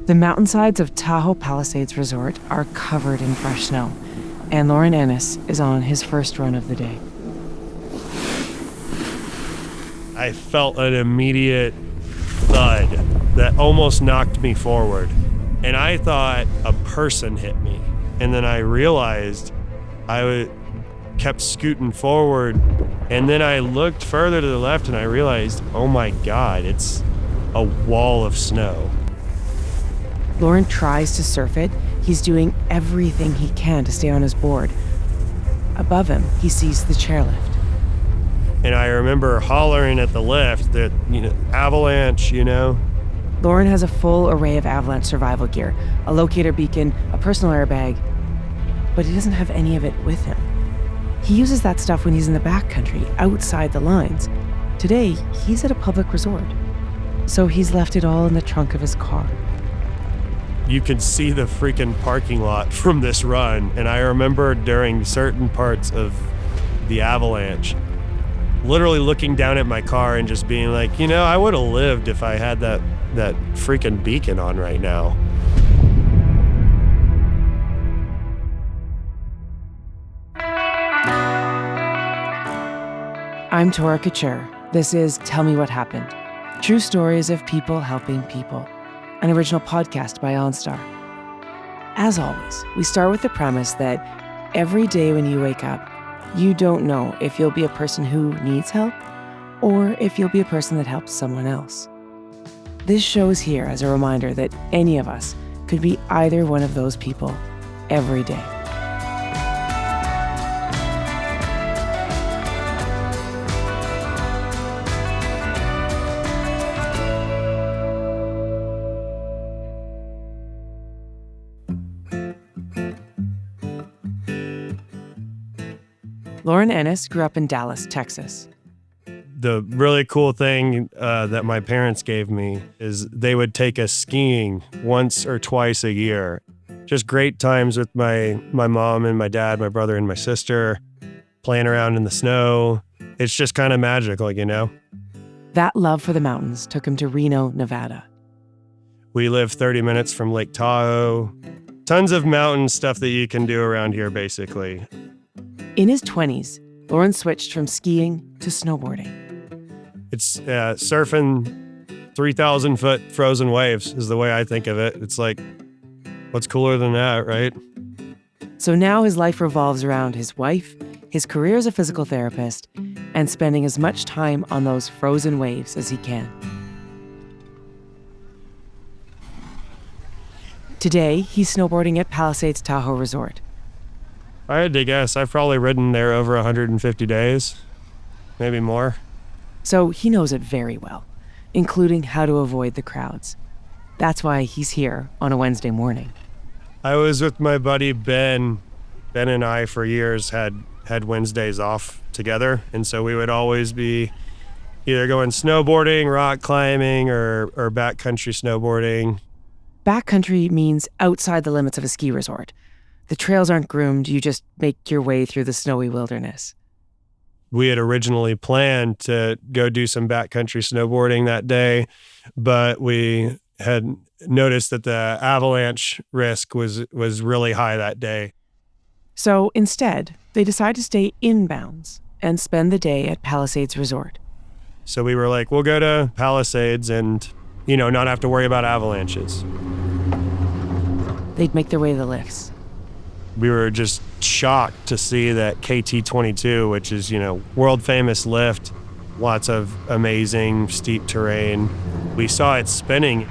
The mountainsides of Tahoe Palisades Resort are covered in fresh snow, and Loren Ennis is on his first run of the day. I felt an immediate thud that almost knocked me forward. And I thought a person hit me. And then I realized kept scooting forward. And then I looked further to the left and I realized, oh my God, it's a wall of snow. Loren tries to surf it. He's doing everything he can to stay on his board. Above him, he sees the chairlift. And I remember hollering at the lift that, avalanche, Loren has a full array of avalanche survival gear, a locator beacon, a personal airbag, but he doesn't have any of it with him. He uses that stuff when he's in the backcountry, outside the lines. Today, he's at a public resort, so he's left it all in the trunk of his car. You could see the freaking parking lot from this run, and I remember during certain parts of the avalanche, literally looking down at my car and just being like, I would have lived if I had that freaking beacon on right now. I'm Tora Kachur. This is Tell Me What Happened. True stories of people helping people. An original podcast by OnStar. As always, we start with the premise that every day when you wake up, you don't know if you'll be a person who needs help or if you'll be a person that helps someone else. This show is here as a reminder that any of us could be either one of those people every day. Loren Ennis grew up in Dallas, Texas. The really cool thing that my parents gave me is they would take us skiing once or twice a year. Just great times with my mom and my dad, my brother and my sister, playing around in the snow. It's just kind of magical, That love for the mountains took him to Reno, Nevada. We live 30 minutes from Lake Tahoe. Tons of mountain stuff that you can do around here, basically. In his 20s, Loren switched from skiing to snowboarding. It's surfing 3,000-foot frozen waves is the way I think of it. It's like, what's cooler than that, right? So now his life revolves around his wife, his career as a physical therapist, and spending as much time on those frozen waves as he can. Today, he's snowboarding at Palisades Tahoe Resort. I had to guess, I've probably ridden there over 150 days, maybe more. So he knows it very well, including how to avoid the crowds. That's why he's here on a Wednesday morning. I was with my buddy Ben. Ben and I for years had Wednesdays off together, and so we would always be either going snowboarding, rock climbing, or backcountry snowboarding. Backcountry means outside the limits of a ski resort. The trails aren't groomed, you just make your way through the snowy wilderness. We had originally planned to go do some backcountry snowboarding that day, but we had noticed that the avalanche risk was really high that day. So instead, they decide to stay inbounds and spend the day at Palisades Resort. So we were like, we'll go to Palisades and, not have to worry about avalanches. They'd make their way to the lifts. We were just shocked to see that KT-22, which is, world famous lift, lots of amazing steep terrain. We saw it spinning.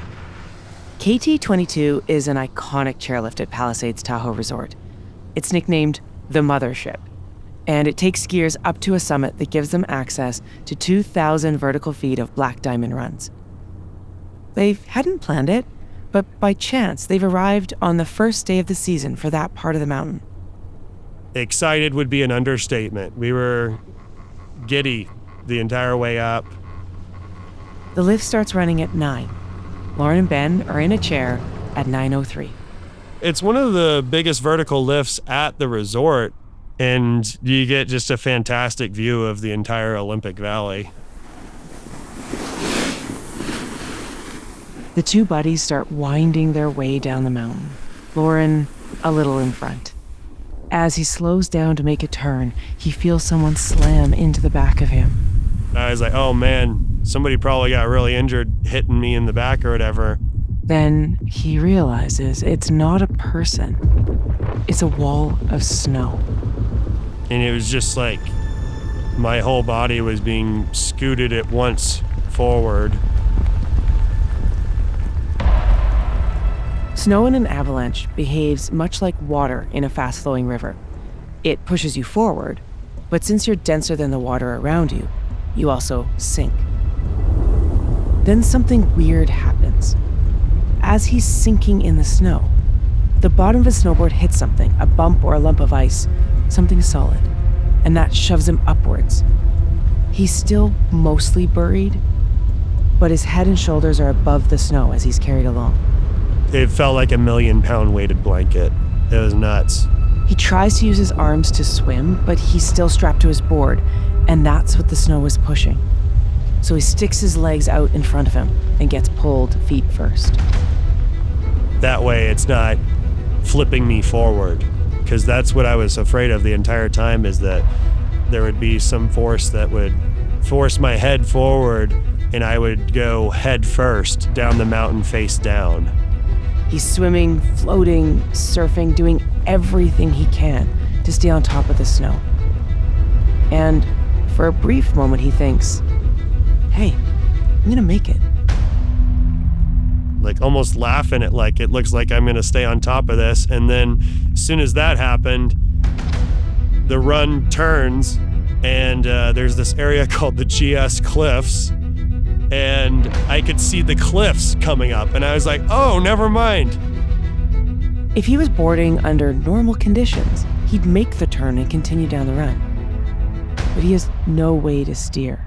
KT-22 is an iconic chairlift at Palisades Tahoe Resort. It's nicknamed the Mothership, and it takes skiers up to a summit that gives them access to 2,000 vertical feet of black diamond runs. They hadn't planned it, but by chance, they've arrived on the first day of the season for that part of the mountain. Excited would be an understatement. We were giddy the entire way up. The lift starts running at 9. Loren and Ben are in a chair at 9:03. It's one of the biggest vertical lifts at the resort, and you get just a fantastic view of the entire Olympic Valley. The two buddies start winding their way down the mountain, Loren a little in front. As he slows down to make a turn, he feels someone slam into the back of him. I was like, oh man, somebody probably got really injured hitting me in the back or whatever. Then he realizes it's not a person. It's a wall of snow. And it was just like my whole body was being scooted at once forward. Snow in an avalanche behaves much like water in a fast-flowing river. It pushes you forward, but since you're denser than the water around you, you also sink. Then something weird happens. As he's sinking in the snow, the bottom of his snowboard hits something, a bump or a lump of ice, something solid, and that shoves him upwards. He's still mostly buried, but his head and shoulders are above the snow as he's carried along. It felt like a 1,000,000-pound weighted blanket. It was nuts. He tries to use his arms to swim, but he's still strapped to his board, and that's what the snow is pushing. So he sticks his legs out in front of him and gets pulled feet first. That way it's not flipping me forward, because that's what I was afraid of the entire time, is that there would be some force that would force my head forward and I would go head first down the mountain face down. He's swimming, floating, surfing, doing everything he can to stay on top of the snow. And for a brief moment, he thinks, hey, I'm gonna make it. Like almost laughing at like, it looks like I'm gonna stay on top of this. And then as soon as that happened, the run turns and there's this area called the GS Cliffs. And I could see the cliffs coming up, and I was like, oh, never mind. If he was boarding under normal conditions, he'd make the turn and continue down the run. But he has no way to steer.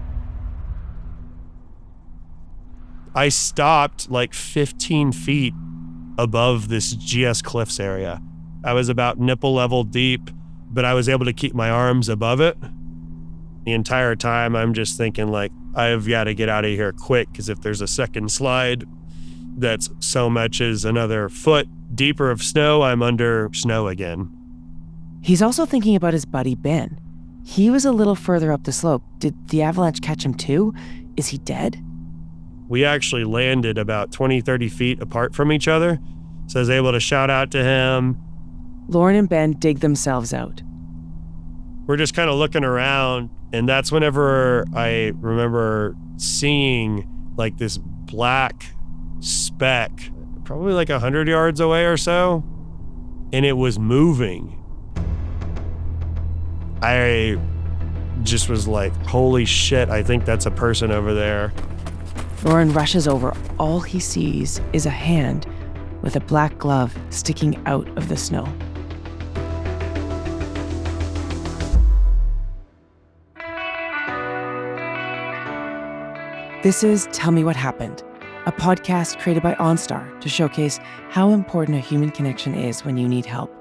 I stopped like 15 feet above this GS Cliffs area. I was about nipple level deep, but I was able to keep my arms above it. The entire time, I'm just thinking like, I've got to get out of here quick, because if there's a second slide that's so much as another foot deeper of snow, I'm under snow again. He's also thinking about his buddy Ben. He was a little further up the slope. Did the avalanche catch him too? Is he dead? We actually landed about 20, 30 feet apart from each other, so I was able to shout out to him. Loren and Ben dig themselves out. We're just kind of looking around, and that's whenever I remember seeing like this black speck, probably like 100 yards away or so, and it was moving. I just was like, holy shit, I think that's a person over there. Loren rushes over. All he sees is a hand with a black glove sticking out of the snow. This is Tell Me What Happened, a podcast created by OnStar to showcase how important a human connection is when you need help.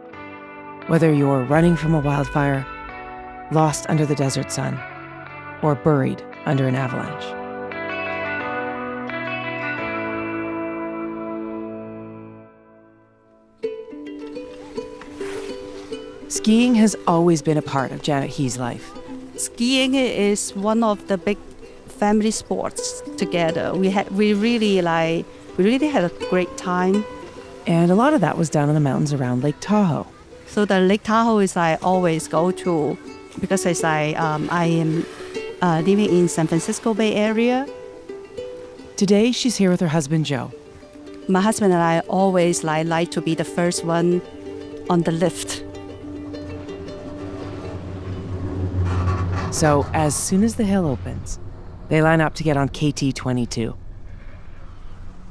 Whether you're running from a wildfire, lost under the desert sun, or buried under an avalanche. Skiing has always been a part of Janet He's life. Skiing is one of the big family sports together. We really had a great time. And a lot of that was down in the mountains around Lake Tahoe. So the Lake Tahoe is I always go to, because I am living in San Francisco Bay Area. Today, she's here with her husband, Joe. My husband and I always like to be the first one on the lift. So as soon as the hill opens, they line up to get on KT-22.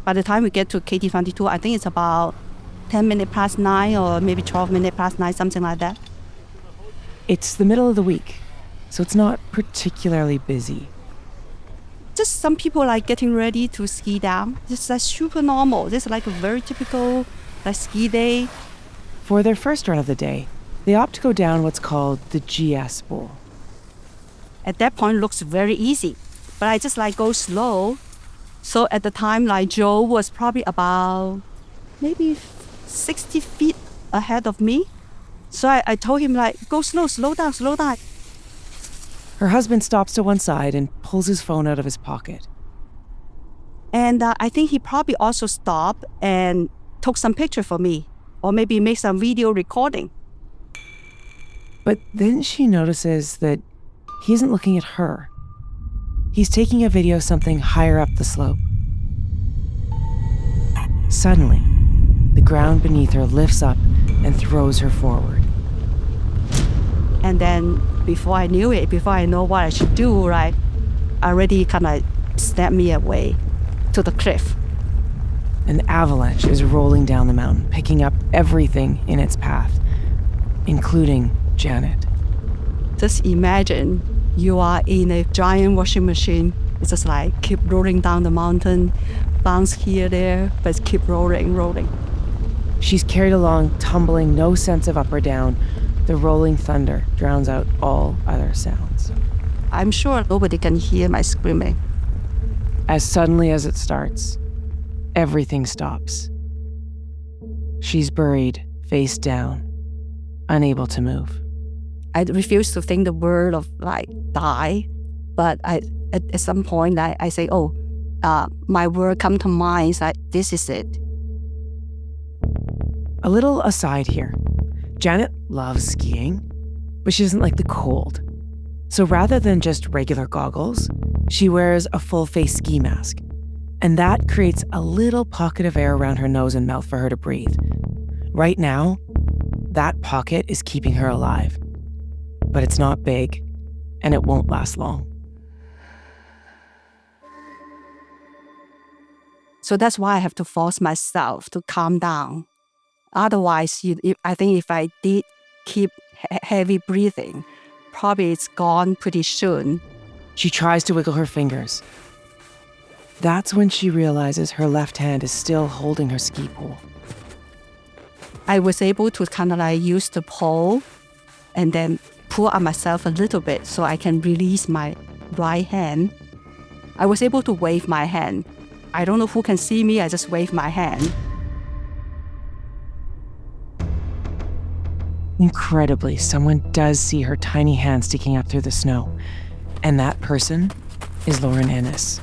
By the time we get to KT-22, I think it's about 10 minutes past 9 or maybe 12 minutes past 9, something like that. It's the middle of the week, so it's not particularly busy. Just some people like getting ready to ski down. It's like super normal. This is like a very typical ski day. For their first run of the day, they opt to go down what's called the GS Bowl. At that point, looks very easy, but I just go slow So at the time, like Joe was probably about maybe 60 feet ahead of me. So I told him like, go slow down. Her husband stops to one side and pulls his phone out of his pocket. And I think he probably also stopped and took some picture for me, or maybe made some video recording. But then she notices that he isn't looking at her. He's taking a video of something higher up the slope. Suddenly, the ground beneath her lifts up and throws her forward. And then before I knew it, before I know what I should do, right, already kind of snapped me away to the cliff. An avalanche is rolling down the mountain, picking up everything in its path, including Janet. Just imagine you are in a giant washing machine. It's just like keep rolling down the mountain, bounce here, there, but keep rolling. She's carried along, tumbling, no sense of up or down. The rolling thunder drowns out all other sounds. I'm sure nobody can hear my screaming. As suddenly as it starts, everything stops. She's buried, face down, unable to move. I refuse to think the word of like die, but at some point I say, my word come to mind is like, this is it. A little aside here. Janet loves skiing, but she doesn't like the cold. So rather than just regular goggles, she wears a full face ski mask. And that creates a little pocket of air around her nose and mouth for her to breathe. Right now, that pocket is keeping her alive. But it's not big, and it won't last long. So that's why I have to force myself to calm down. Otherwise, I think if I did keep heavy breathing, probably it's gone pretty soon. She tries to wiggle her fingers. That's when she realizes her left hand is still holding her ski pole. I was able to kind of like use the pole and then pull up myself a little bit so I can release my right hand. I was able to wave my hand. I don't know who can see me, I just wave my hand. Incredibly, someone does see her tiny hand sticking up through the snow. And that person is Loren Ennis.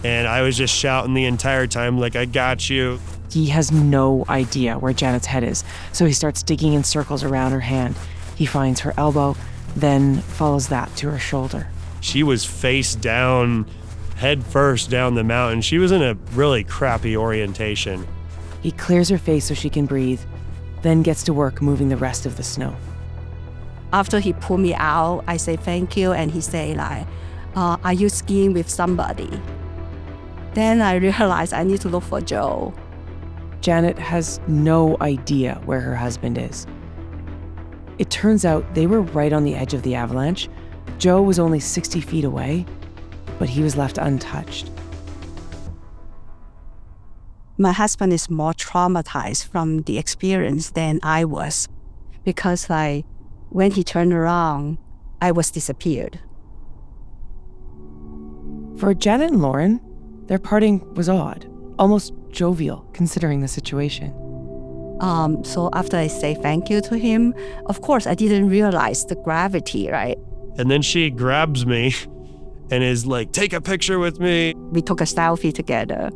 And I was just shouting the entire time, like, I got you. He has no idea where Janet's head is, so he starts digging in circles around her hand. He finds her elbow, then follows that to her shoulder. She was face down, head first down the mountain. She was in a really crappy orientation. He clears her face so she can breathe, then gets to work moving the rest of the snow. After he pulled me out, I say thank you, and he say like, are you skiing with somebody? Then I realized I need to look for Joe. Janet has no idea where her husband is. It turns out they were right on the edge of the avalanche. Joe was only 60 feet away, but he was left untouched. My husband is more traumatized from the experience than I was, because like when he turned around, I was disappeared. For Janet and Loren, their parting was odd, almost jovial considering the situation. So after I say thank you to him, of course I didn't realize the gravity, right? And then she grabs me and is like, take a picture with me. We took a selfie together.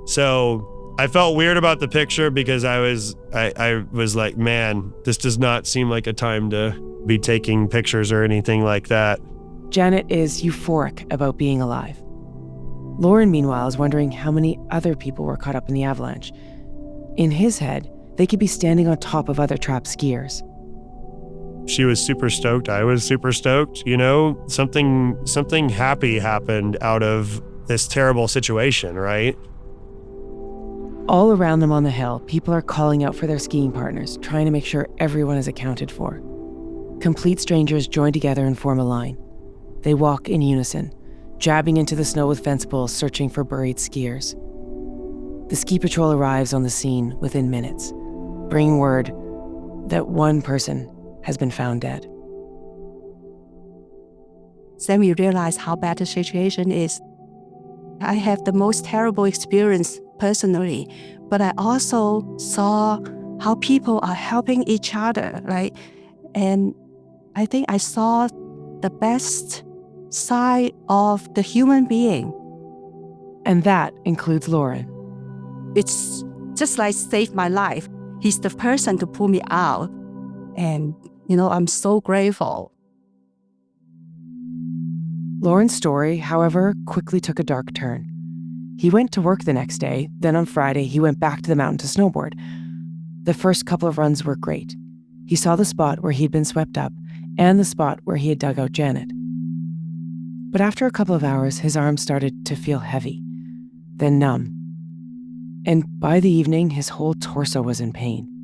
So I felt weird about the picture because I was like, man, this does not seem like a time to be taking pictures or anything like that. Janet is euphoric about being alive. Loren, meanwhile, is wondering how many other people were caught up in the avalanche. In his head, they could be standing on top of other trapped skiers. She was super stoked. I was super stoked. You know, something happy happened out of this terrible situation, right? All around them on the hill, people are calling out for their skiing partners, trying to make sure everyone is accounted for. Complete strangers join together and form a line. They walk in unison, jabbing into the snow with fence poles, searching for buried skiers. The ski patrol arrives on the scene within minutes, bringing word that one person has been found dead. Then we realize how bad the situation is. I have the most terrible experience personally, but I also saw how people are helping each other, right? And I think I saw the best side of the human being. And that includes Loren. It's just like saved my life. He's the person to pull me out. And, I'm so grateful. Loren's story, however, quickly took a dark turn. He went to work the next day, then on Friday, he went back to the mountain to snowboard. The first couple of runs were great. He saw the spot where he'd been swept up and the spot where he had dug out Janet. But after a couple of hours, his arms started to feel heavy, then numb. And by the evening, his whole torso was in pain.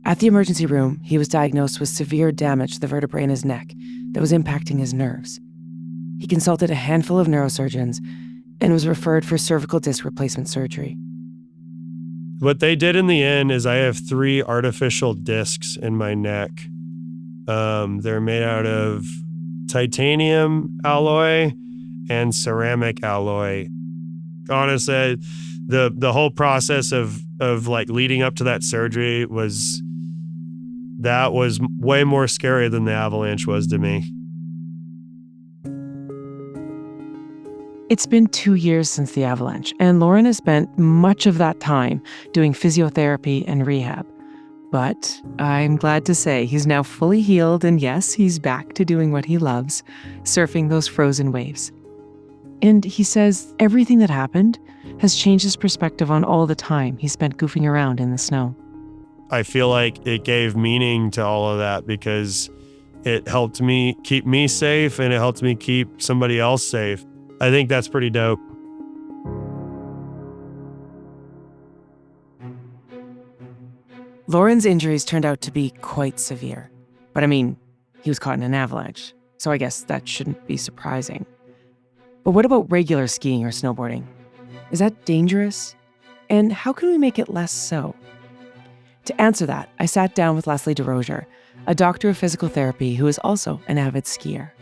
At the emergency room, he was diagnosed with severe damage to the vertebrae in his neck that was impacting his nerves. He consulted a handful of neurosurgeons and was referred for cervical disc replacement surgery. What they did in the end is I have 3 artificial discs in my neck. They're made out of titanium alloy and ceramic alloy. Honestly, the whole process of like leading up to that surgery was way more scary than the avalanche was to me. It's been 2 years since the avalanche, and Loren has spent much of that time doing physiotherapy and rehab. But I'm glad to say he's now fully healed, and yes, he's back to doing what he loves, surfing those frozen waves. And he says everything that happened has changed his perspective on all the time he spent goofing around in the snow. I feel like it gave meaning to all of that because it helped me keep me safe and it helped me keep somebody else safe. I think that's pretty dope. Loren's injuries turned out to be quite severe. But I mean, he was caught in an avalanche, so I guess that shouldn't be surprising. But what about regular skiing or snowboarding? Is that dangerous? And how can we make it less so? To answer that, I sat down with Leslie Desrosiers, a doctor of physical therapy who is also an avid skier.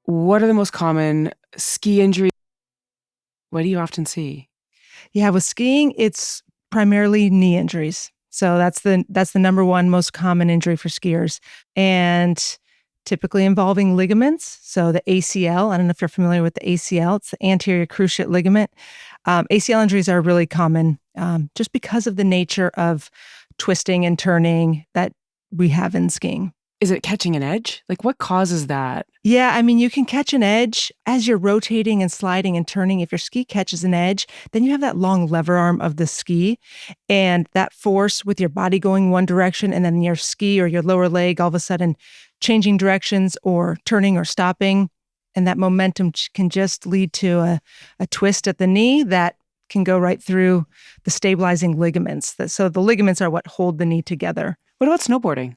What are the most common ski injuries? What do you often see? Yeah, with skiing, it's primarily knee injuries. So that's the number one most common injury for skiers, and typically involving ligaments. So the ACL, I don't know if you're familiar with the ACL, it's the anterior cruciate ligament. ACL injuries are really common just because of the nature of twisting and turning that we have in skiing. Is it catching an edge? Like, what causes that? Yeah, I mean, you can catch an edge as you're rotating and sliding and turning. If your ski catches an edge, then you have that long lever arm of the ski and that force with your body going one direction and then your ski or your lower leg all of a sudden changing directions or turning or stopping. And that momentum can just lead to a twist at the knee that can go right through the stabilizing ligaments. So the ligaments are what hold the knee together. What about snowboarding?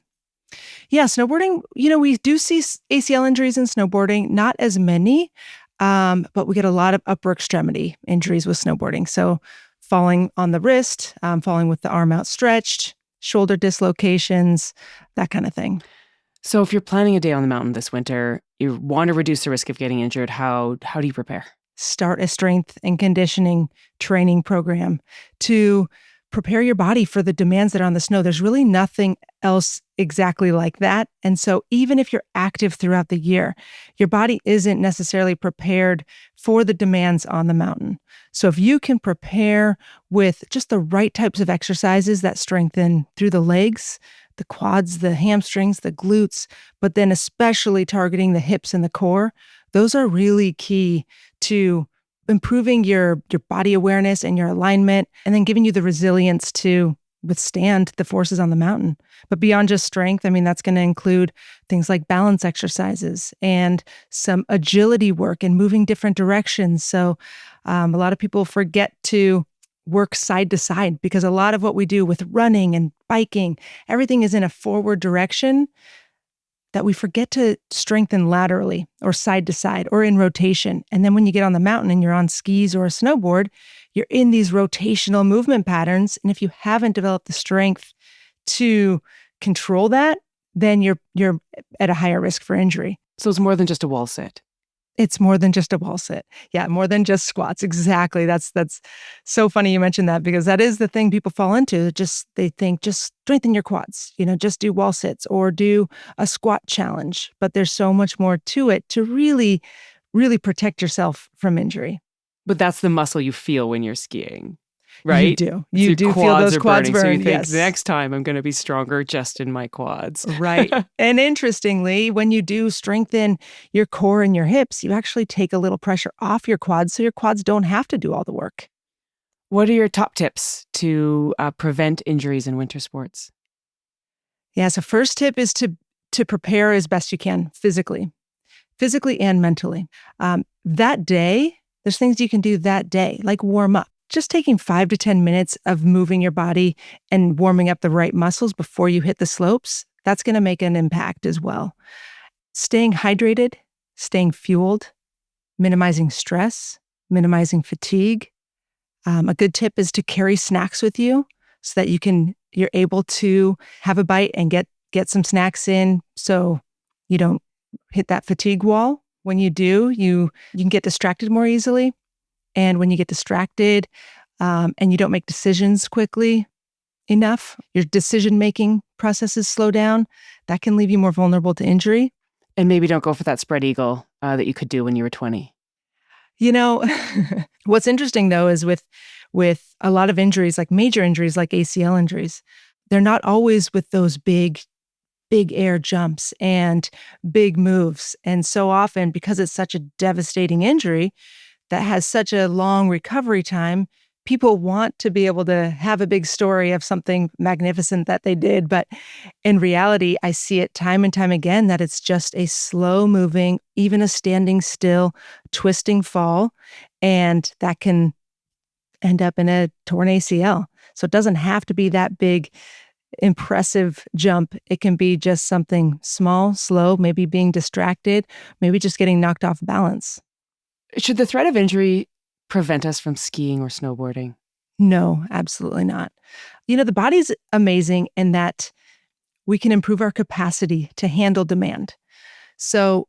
Yeah, snowboarding, we do see ACL injuries in snowboarding, not as many, but we get a lot of upper extremity injuries with snowboarding. So falling on the wrist, falling with the arm outstretched, shoulder dislocations, that kind of thing. So if you're planning a day on the mountain this winter, you want to reduce the risk of getting injured, how do you prepare? Start a strength and conditioning training program to prepare your body for the demands that are on the snow. There's really nothing else exactly like that. And so even if you're active throughout the year, your body isn't necessarily prepared for the demands on the mountain. So if you can prepare with just the right types of exercises that strengthen through the legs, the quads, the hamstrings, the glutes, but then especially targeting the hips and the core, those are really key to improving your body awareness and your alignment, and then giving you the resilience to withstand the forces on the mountain. But beyond just strength, I mean, that's going to include things like balance exercises and some agility work and moving different directions. So a lot of people forget to work side to side because a lot of what we do with running and biking, everything is in a forward direction that we forget to strengthen laterally or side to side or in rotation. And then when you get on the mountain and you're on skis or a snowboard, you're in these rotational movement patterns. And if you haven't developed the strength to control that, then you're at a higher risk for injury. So it's more than just a wall sit. It's more than just a wall sit. Yeah, more than just squats. Exactly. That's so funny you mentioned that, because that is the thing people fall into. They think just strengthen your quads, just do wall sits or do a squat challenge. But there's so much more to it to really, really protect yourself from injury. But that's the muscle you feel when you're skiing, You right? do. It's You your do feel those are quads burning, so you burn. think Yes. next time I'm going to be stronger just in my quads. Right. And interestingly, when you do strengthen your core and your hips, you actually take a little pressure off your quads, so your quads don't have to do all the work. What are your top tips to prevent injuries in winter sports? Yeah, so first tip is to prepare as best you can physically and mentally. That day, there's things you can do that day, like warm up. Just taking 5 to 10 minutes of moving your body and warming up the right muscles before you hit the slopes, that's going to make an impact as well. Staying hydrated, staying fueled, minimizing stress, minimizing fatigue. A good tip is to carry snacks with you so that you're able to have a bite and get some snacks in so you don't hit that fatigue wall. When you do, you can get distracted more easily. And when you get distracted and you don't make decisions quickly enough, your decision-making processes slow down. That can leave you more vulnerable to injury. And maybe don't go for that spread eagle that you could do when you were 20. What's interesting though is with a lot of injuries, like major injuries, like ACL injuries, they're not always with those big air jumps and big moves. And so often, because it's such a devastating injury that has such a long recovery time, people want to be able to have a big story of something magnificent that they did. But in reality, I see it time and time again that it's just a slow moving, even a standing still, twisting fall. And that can end up in a torn ACL. So it doesn't have to be that big, impressive jump. It can be just something small, slow, maybe being distracted, maybe just getting knocked off balance. Should the threat of injury prevent us from skiing or snowboarding? No, absolutely not. The body's amazing in that we can improve our capacity to handle demand. So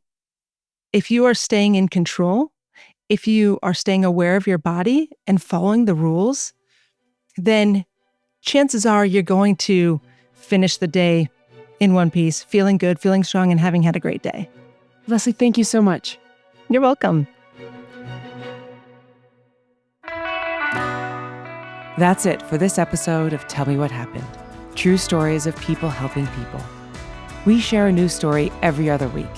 if you are staying in control, if you are staying aware of your body and following the rules, then chances are you're going to finish the day in one piece, feeling good, feeling strong, and having had a great day. Leslie, thank you so much. You're welcome. That's it for this episode of Tell Me What Happened. True stories of people helping people. We share a new story every other week.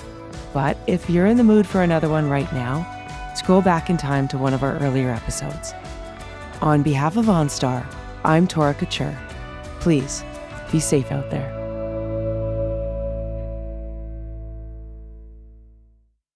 But if you're in the mood for another one right now, scroll back in time to one of our earlier episodes. On behalf of OnStar, I'm Tora Couture. Please be safe out there.